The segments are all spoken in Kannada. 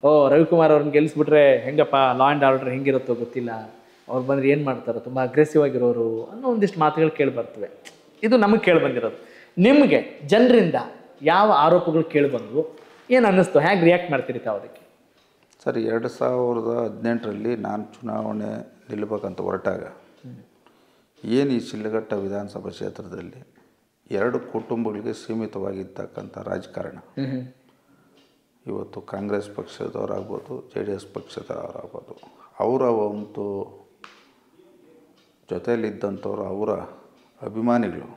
ಓ ರವಿಕುಮಾರ್ ಅವ್ರನ್ನ ಗೆಲ್ಲಿಸ್ಬಿಟ್ರೆ ಹೆಂಗಪ್ಪ ಲಾ ಆ್ಯಂಡ್ ಆರ್ಡರ್ ಹೆಂಗಿರುತ್ತೋ ಗೊತ್ತಿಲ್ಲ, ಅವ್ರು ಬಂದರೆ ಏನು ಮಾಡ್ತಾರೋ, ತುಂಬ ಅಗ್ರೆಸಿವ್ ಆಗಿರೋರು ಅನ್ನೋ ಒಂದಿಷ್ಟು ಮಾತುಗಳು ಕೇಳಿ ಬರ್ತವೆ. ಇದು ನಮಗೆ ಕೇಳಿ ಬಂದಿರೋದು. ನಿಮಗೆ ಜನರಿಂದ ಯಾವ ಆರೋಪಗಳು ಕೇಳಿ ಬಂದವು, ಏನು ಅನ್ನಿಸ್ತು, ಹೇಗೆ ರಿಯಾಕ್ಟ್ ಮಾಡ್ತೀರಿ ತಾವು ಅದಕ್ಕೆ? ಸರ್, 2018ರಲ್ಲಿ ನಾನು ಚುನಾವಣೆ ನಿಲ್ಲಬೇಕಂತ ಹೊರಟಾಗ ಏನು ಈ ಶಿಡ್ಲಘಟ್ಟ ವಿಧಾನಸಭಾ ಕ್ಷೇತ್ರದಲ್ಲಿ 2 ಕುಟುಂಬಗಳಿಗೆ ಸೀಮಿತವಾಗಿರ್ತಕ್ಕಂಥ ರಾಜಕಾರಣ, ಇವತ್ತು ಕಾಂಗ್ರೆಸ್ ಪಕ್ಷದವರಾಗ್ಬೋದು, JDS ಪಕ್ಷದವರಾಗ್ಬೋದು, ಅವರ ಒಂದು ಜೊತೆಯಲ್ಲಿದ್ದಂಥವ್ರು ಅವರ ಅಭಿಮಾನಿಗಳು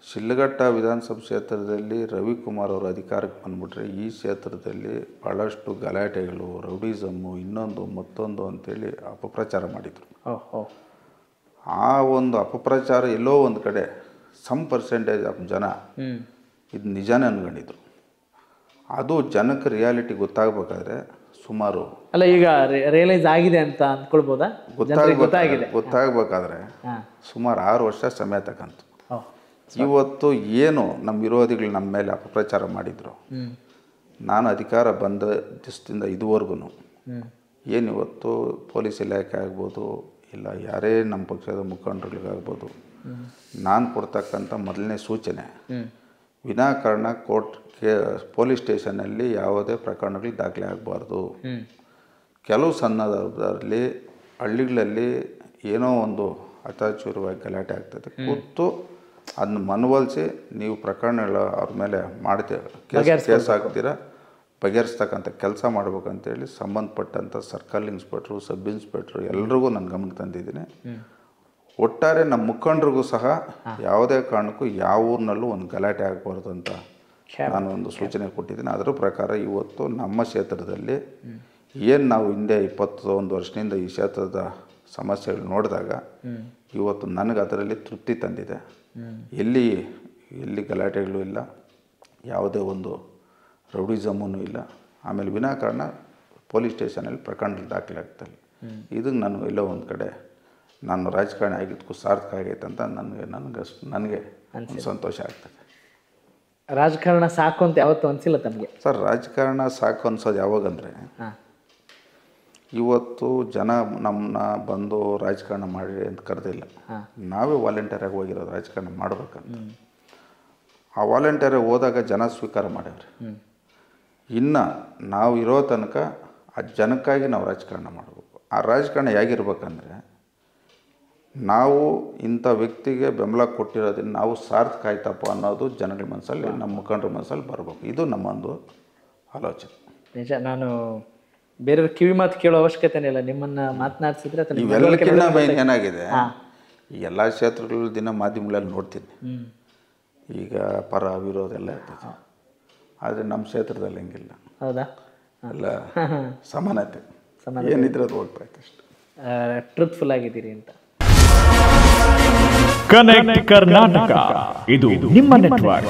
ಶಿಡ್ಲಘಟ್ಟ ವಿಧಾನಸಭಾ ಕ್ಷೇತ್ರದಲ್ಲಿ ರವಿಕುಮಾರ್ ಅವರು ಅಧಿಕಾರಕ್ಕೆ ಬಂದುಬಿಟ್ರೆ ಈ ಕ್ಷೇತ್ರದಲ್ಲಿ ಭಾಳಷ್ಟು ಗಲಾಟೆಗಳು, ರೌಡಿಸಮ್ಮು, ಇನ್ನೊಂದು ಮತ್ತೊಂದು ಅಂತೇಳಿ ಅಪಪ್ರಚಾರ ಮಾಡಿದರು. ಆ ಒಂದು ಅಪಪ್ರಚಾರ ಎಲ್ಲೋ ಒಂದು ಕಡೆ ಸಮ್ ಪರ್ಸೆಂಟೇಜ್ ಆಫ್ ಜನ ಇದು ನಿಜಾನೇ ಅನ್ಕೊಂಡಿದ್ರು. ಅದು ಜನಕ್ಕೆ ರಿಯಾಲಿಟಿ ಗೊತ್ತಾಗಬೇಕಾದ್ರೆ ಸುಮಾರು ಅಲ್ಲ, ಈಗ ರಿಯಲೈಸ್ ಆಗಿದೆ ಅಂತ ಅಂದ್ಕೊಳ್ಬೋದಾ? ಗೊತ್ತಾಗಬೇಕಾದ್ರೆ ಸುಮಾರು 6 ವರ್ಷ ಸಮಯ ತಗಂತು. ಇವತ್ತು ಏನು ನಮ್ಮ ವಿರೋಧಿಗಳು ನಮ್ಮ ಮೇಲೆ ಅಪಪ್ರಚಾರ ಮಾಡಿದ್ರು, ನಾನು ಅಧಿಕಾರ ಬಂದ ದಿವಸದಿಂದ ಇದುವರೆಗೂ ಏನಿವತ್ತು ಪೊಲೀಸ್ ಇಲಾಖೆ ಆಗ್ಬೋದು, ಇಲ್ಲ ಯಾರೇ ನಮ್ಮ ಪಕ್ಷದ ಮುಖಂಡರುಗಳಿಗಾಗ್ಬೋದು, ನಾನು ಕೊಡ್ತಕ್ಕಂಥ ಮೊದಲನೇ ಸೂಚನೆ ವಿನಾಕಾರಣ ಪೊಲೀಸ್ ಸ್ಟೇಷನಲ್ಲಿ ಯಾವುದೇ ಪ್ರಕರಣಗಳು ದಾಖಲೆ ಆಗಬಾರ್ದು. ಕೆಲವು ಸಂದರ್ಭದಲ್ಲಿ ಹಳ್ಳಿಗಳಲ್ಲಿ ಏನೋ ಒಂದು ಅತಾಚೂರವಾಗಿ ಗಲಾಟೆ ಆಗ್ತದೆ, ಕೂತು ಅದನ್ನ ಮನವೊಲಿಸಿ ನೀವು ಪ್ರಕರಣಗಳ ಅವ್ರ ಮೇಲೆ ಮಾಡ್ತೀರ, ಕೇಸ್ ಹಾಕ್ತೀರ, ಬಗೆಹರಿಸ್ತಕ್ಕಂಥ ಕೆಲಸ ಮಾಡ್ಬೇಕಂತೇಳಿ ಸಂಬಂಧಪಟ್ಟಂಥ ಸರ್ಕಲ್ ಇನ್ಸ್ಪೆಕ್ಟ್ರು, ಸಬ್ ಇನ್ಸ್ಪೆಕ್ಟ್ರು ಎಲ್ರಿಗೂ ನಾನು ಗಮನಕ್ಕೆ ತಂದಿದ್ದೀನಿ. ಒಟ್ಟಾರೆ ನಮ್ಮ ಮುಖಂಡರಿಗೂ ಸಹ ಯಾವುದೇ ಕಾರಣಕ್ಕೂ ಯಾವ ಊರಿನಲ್ಲೂ ಒಂದು ಗಲಾಟೆ ಆಗಬಾರ್ದು ಅಂತ ನಾನು ಒಂದು ಸೂಚನೆ ಕೊಟ್ಟಿದ್ದೀನಿ. ಅದರ ಪ್ರಕಾರ ಇವತ್ತು ನಮ್ಮ ಕ್ಷೇತ್ರದಲ್ಲಿ ಏನು ನಾವು ಹಿಂದೆ 21 ವರ್ಷದಿಂದ ಈ ಕ್ಷೇತ್ರದ ಸಮಸ್ಯೆಗಳು ನೋಡಿದಾಗ ಇವತ್ತು ನನಗೆ ಅದರಲ್ಲಿ ತೃಪ್ತಿ ತಂದಿದೆ. ಎಲ್ಲಿ ಗಲಾಟೆಗಳು ಇಲ್ಲ, ಯಾವುದೇ ಒಂದು ರೌಡಿಸಮ್ಮೂ ಇಲ್ಲ, ಆಮೇಲೆ ವಿನಾಕಾರಣ ಪೊಲೀಸ್ ಸ್ಟೇಷನಲ್ಲಿ ಪ್ರಕರಣಗಳು ದಾಖಲೆ ಆಗ್ತಲ್ಲ. ಇದಕ್ಕೆ ನಾನು ಎಲ್ಲೋ ಒಂದು ಕಡೆ ನಾನು ರಾಜಕಾರಣಿ ಆಗಿದ್ದಕ್ಕೂ ಸಾರ್ಥಕ ಆಗೈತೆ ಅಂತ ನನಗೆ ಸಂತೋಷ ಆಗ್ತದೆ. ರಾಜಕಾರಣ ಸಾಕು ಅಂತ ಯಾವತ್ತೂ ಅನಿಸಿಲ್ಲ ತಮಗೆ? ಸರ್, ರಾಜಕಾರಣ ಸಾಕು ಅನ್ಸೋದು ಯಾವಾಗಂದರೆ ಇವತ್ತು ಜನ ನಮ್ಮನ್ನ ಬಂದು ರಾಜಕಾರಣ ಮಾಡಿ ಅಂತ ಕರೆದಿಲ್ಲ, ನಾವೇ ವಾಲಂಟಿಯರಾಗಿ ಹೋಗಿರೋದು ರಾಜಕಾರಣ ಮಾಡ್ಬೇಕಂತ. ಆ ವಾಲಂಟಿಯರಾಗಿ ಹೋದಾಗ ಜನ ಸ್ವೀಕಾರ ಮಾಡ್ಯಾವ್ರಿ. ಇನ್ನು ನಾವು ಇರೋ ತನಕ ಆ ಜನಕ್ಕಾಗಿ ನಾವು ರಾಜಕಾರಣ ಮಾಡಬೇಕು. ಆ ರಾಜಕಾರಣ ಹೇಗಿರ್ಬೇಕಂದ್ರೆ ನಾವು ಇಂಥ ವ್ಯಕ್ತಿಗೆ ಬೆಂಬಲ ಕೊಟ್ಟಿರೋದನ್ನು ನಾವು ಸಾರ್ಥಕ ಆಯ್ತಪ್ಪ ಅನ್ನೋದು ಜನಗಳ ಮನಸ್ಸಲ್ಲಿ, ನಮ್ಮ ಮುಖಂಡರ ಮನಸ್ಸಲ್ಲಿ ಬರಬೇಕು. ಇದು ನಮ್ಮೊಂದು ಆಲೋಚನೆ. ನಿಜ. ನಾನು ಬೇರೆಯವ್ರ ಕಿವಿ ಮಾತು ಕೇಳೋ ಅವಶ್ಯಕತೆನೇ ಇಲ್ಲ, ನಿಮ್ಮನ್ನು ಮಾತನಾಡಿಸಿದ್ರೆ ಇವೆಲ್ಲಕ್ಕಿಂತ ಮೇನ್ ಏನಾಗಿದೆ, ಈ ಎಲ್ಲ ಕ್ಷೇತ್ರಗಳು ದಿನ ಮಾಧ್ಯಮಗಳಲ್ಲಿ ನೋಡ್ತೀನಿ, ಈಗ ಪರ ವಿರೋಧ ಎಲ್ಲ ಇರ್ತದೆ. ಆದರೆ ನಮ್ಮ ಕ್ಷೇತ್ರದಲ್ಲಿ ಹಂಗಿಲ್ಲ. ಹೌದಾ? ಎಲ್ಲ ಸಮಾನತೆ ಏನಿದ್ರೆ ಅದು ಹೋಗ್ತಾಯಿತ್ತು ಅಷ್ಟೆ. ಟ್ರೂತ್ಫುಲ್ ಆಗಿದ್ದೀರಿ ಅಂತ. ಕನೆಕ್ಟ್ ಕರ್ನಾಟಕ, ಇದು ನಿಮ್ಮ ನೆಟ್ವರ್ಕ್.